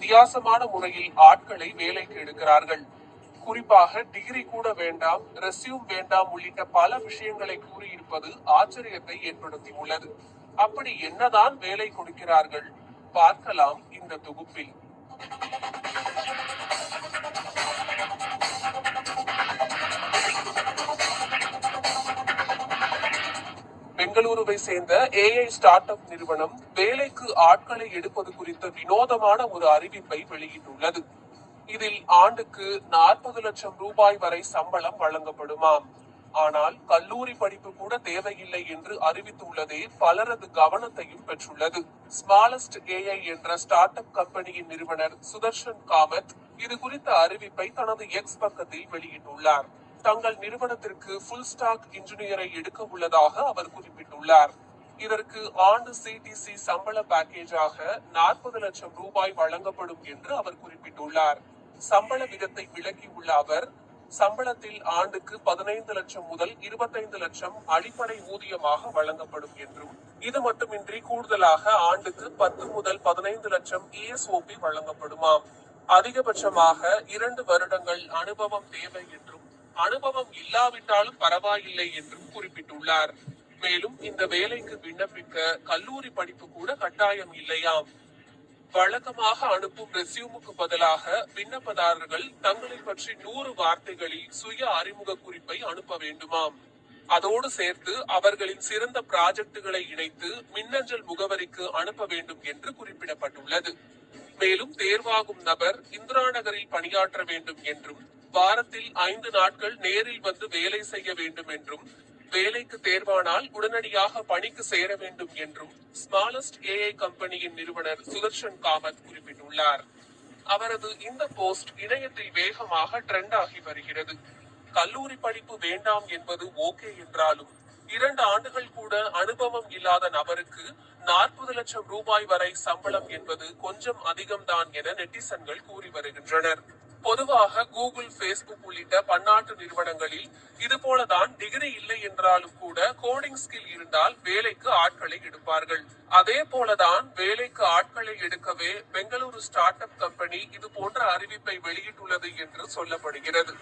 வித்தியாசமான முறையில் ஆட்களை வேலைக்கு எடுக்கிறார்கள். குறிப்பாக டிகிரி கூட வேண்டாம், ரெஸ்யூம் வேண்டாம் உள்ளிட்ட பல விஷயங்களை கூறியிருப்பது ஆச்சரியத்தை ஏற்படுத்தியுள்ளது. அப்படி என்னதான் வேலை கொடுக்கிறார்கள்? பார்க்கலாம் இந்த தொகுப்பில். பெங்களூருவை சேர்ந்த ஏஐ ஸ்டார்ட் அப் நிறுவனம் வேலைக்கு ஆட்களை எடுப்பது குறித்த வினோதமான ஒரு அறிவிப்பை வெளியிட்டுள்ளது. இதில் ஆண்டுக்கு 40 லட்சம் ரூபாய் வரை சம்பளம் வழங்கப்படுமாம். ஆனால் கல்லூரி படிப்பு கூட தேவையில்லை என்று அறிவித்துள்ளதே பலரது கவனத்தையும் பெற்றுள்ளது. ஸ்மாலஸ்ட் ஏஐ என்ற ஸ்டார்ட் அப் கம்பெனியின் நிறுவனர் சுதர்ஷன் காமத் இது குறித்த அறிவிப்பை தனது எக்ஸ் பக்கத்தில் வெளியிட்டுள்ளார். தங்கள் நிறுவனத்திற்கு ஃபுல் ஸ்டாக் இன்ஜினியரை எடுக்க உள்ளதாக அவர் குறிப்பிட்டுள்ளார். இதற்கு ஆண்டு சிடிசி சம்பள பேக்கேஜாக 40 லட்சம் ரூபாய் வழங்கப்படும் என்று அவர் குறிப்பிட்டுள்ளார். சம்பள விதத்தை விளக்கியுள்ள அவர், சம்பளத்தில் ஆண்டுக்கு 15 லட்சம் முதல் 25 லட்சம் அடிப்படை ஊதியமாக வழங்கப்படும் என்றும், இது மட்டுமின்றி கூடுதலாக ஆண்டுக்கு 10 முதல் 15 லட்சம் ESOP வழங்கப்படுமாம். அதிகபட்சமாக 2 வருடங்கள் அனுபவம் தேவை என்றும், அனுபவம் இல்லாவிட்டாலும் பரவாயில்லை என்றும் குறிப்பிட்டுள்ளார். மேலும் இந்த வேலைக்கு விண்ணப்பிக்க கல்லூரி படிப்பு கூட கட்டாயம் இல்லையாம். வழக்கமாக அனுப்பும் ரெஸ்யூமுக்கு பதிலாக விண்ணப்பதாரர்கள் தங்களை பற்றி 100 வார்த்தைகளில் சுய அறிமுக குறிப்பை அனுப்ப வேண்டுமாம். அதோடு சேர்த்து அவர்களின் சிறந்த ப்ராஜெக்டுகளை இணைத்து மின்னஞ்சல் முகவரிக்கு அனுப்ப வேண்டும் என்று குறிப்பிடப்பட்டுள்ளது. மேலும் தேர்வாகும் நபர் இந்திரா நகரில் பணியாற்ற வேண்டும் என்றும், வாரத்தில் 5 நாட்கள் நேரில் வந்து வேலை செய்ய வேண்டும் என்றும், வேலைக்கு தேர்வானால் உடனடியாக பணிக்கு சேர வேண்டும் என்றும் ஸ்மாலஸ்ட் ஏஐ கம்பெனியின் நிறுவனர் சுதர்ஷன் காமத் குறிப்பிட்டுள்ளார். அவரது இந்த போஸ்ட் இணையத்தில் வேகமாக ட்ரெண்ட் ஆகி வருகிறது. கல்லூரி படிப்பு வேண்டாம் என்பது ஓகே என்றாலும் 2 ஆண்டுகள் கூட அனுபவம் இல்லாத நபருக்கு 40 லட்சம் ரூபாய் வரை சம்பளம் என்பது கொஞ்சம் அதிகம்தான் என நெட்டிசன்கள் கூறி வருகின்றனர். பொதுவாக கூகுள், பேஸ்புக் உள்ளிட்ட பன்னாட்டு நிறுவனங்களில் இதுபோலதான் டிகிரி இல்லை என்றாலும் கூட கோடிங் ஸ்கில் இருந்தால் வேலைக்கு ஆட்களை எடுப்பார்கள். அதே போலதான் வேலைக்கு ஆட்களை எடுக்கவே பெங்களூரு ஸ்டார்ட் அப் கம்பெனி இது போன்ற அறிவிப்பை வெளியிட்டுள்ளது என்று சொல்லப்படுகிறது.